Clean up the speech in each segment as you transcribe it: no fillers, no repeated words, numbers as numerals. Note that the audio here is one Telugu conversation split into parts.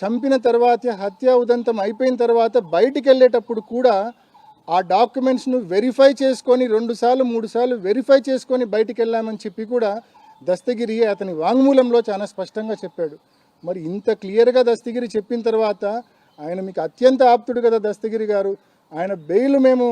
చంపిన తర్వాత హత్య ఉదంతం అయిపోయిన తర్వాత బయటికి వెళ్ళేటప్పుడు కూడా ఆ డాక్యుమెంట్స్ను వెరిఫై చేసుకొని 2 సార్లు 3 సార్లు వెరిఫై చేసుకొని బయటికి వెళ్ళామని చెప్పి కూడా దస్తగిరి అతని వాంగ్మూలంలో చాలా స్పష్టంగా చెప్పాడు. మరి ఇంత క్లియర్గా దస్తగిరి చెప్పిన తర్వాత ఆయన మీకు అత్యంత ఆప్తుడు కదా దస్తగిరి గారు. ఆయన బెయిల్ మేము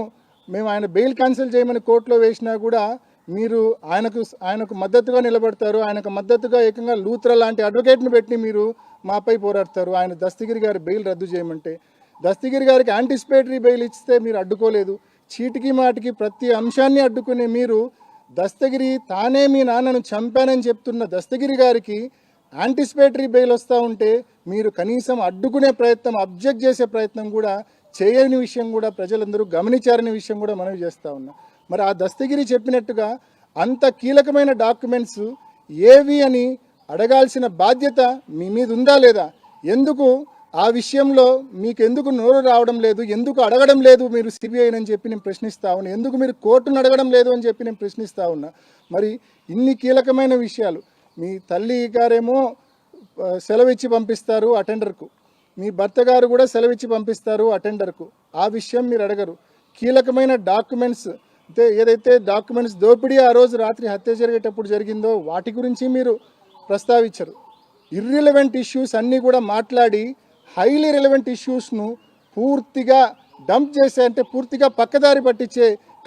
ఆయన బెయిల్ క్యాన్సిల్ చేయమని కోర్టులో వేసినా కూడా మీరు ఆయనకు మద్దతుగా నిలబడతారు. ఆయనకు మద్దతుగా ఏకంగా లూత్రా లాంటి అడ్వకేట్ని పెట్టి మీరు మాపై పోరాడతారు. ఆయన దస్తగిరి గారి బెయిల్ రద్దు చేయమంటే దస్తగిరి గారికి యాంటిసిపేటరీ బెయిల్ ఇస్తే మీరు అడ్డుకోలేదు. చీటికి మాటికి ప్రతి అంశాన్ని అడ్డుకునే మీరు దస్తగిరి తానే మీ నాన్నను చంపానని చెప్తున్న దస్తగిరి గారికి యాంటిసిపేటరీ బెయిల్ వస్తూ ఉంటే మీరు కనీసం అడ్డుకునే ప్రయత్నం, అబ్జెక్ట్ చేసే ప్రయత్నం కూడా చేయని విషయం కూడా ప్రజలందరూ గమనించారనే విషయం కూడా మనవి చేస్తూ ఉన్నా. మరి ఆ దస్తగిరి చెప్పినట్టుగా అంత కీలకమైన డాక్యుమెంట్స్ ఏవి అని అడగాల్సిన బాధ్యత మీ మీద ఉందా లేదా? ఎందుకు ఆ విషయంలో మీకు ఎందుకు నోరు రావడం లేదు? ఎందుకు అడగడం లేదు మీరు సిబిఐని చెప్పి నేను ప్రశ్నిస్తా ఉన్నా. ఎందుకు మీరు కోర్టును అడగడం లేదు అని చెప్పి నేను ప్రశ్నిస్తా ఉన్నా. మరి ఇన్ని కీలకమైన విషయాలు మీ తల్లి గారేమో సెలవిచ్చి పంపిస్తారు అటెండర్కు, మీ భర్త గారు కూడా సెలవిచ్చి పంపిస్తారు అటెండర్కు. ఆ విషయం మీరు అడగరు. కీలకమైన డాక్యుమెంట్స్ అంటే ఏదైతే డాక్యుమెంట్స్ దోపిడీ ఆ రోజు రాత్రి హత్య జరిగేటప్పుడు జరిగిందో వాటి గురించి మీరు ప్రస్తావించరు. ఇర్రిలవెంట్ ఇష్యూస్ అన్నీ కూడా మాట్లాడి హైలీ రిలవెంట్ ఇష్యూస్ను పూర్తిగా డంప్ చేసే, అంటే పూర్తిగా పక్కదారి పట్టించే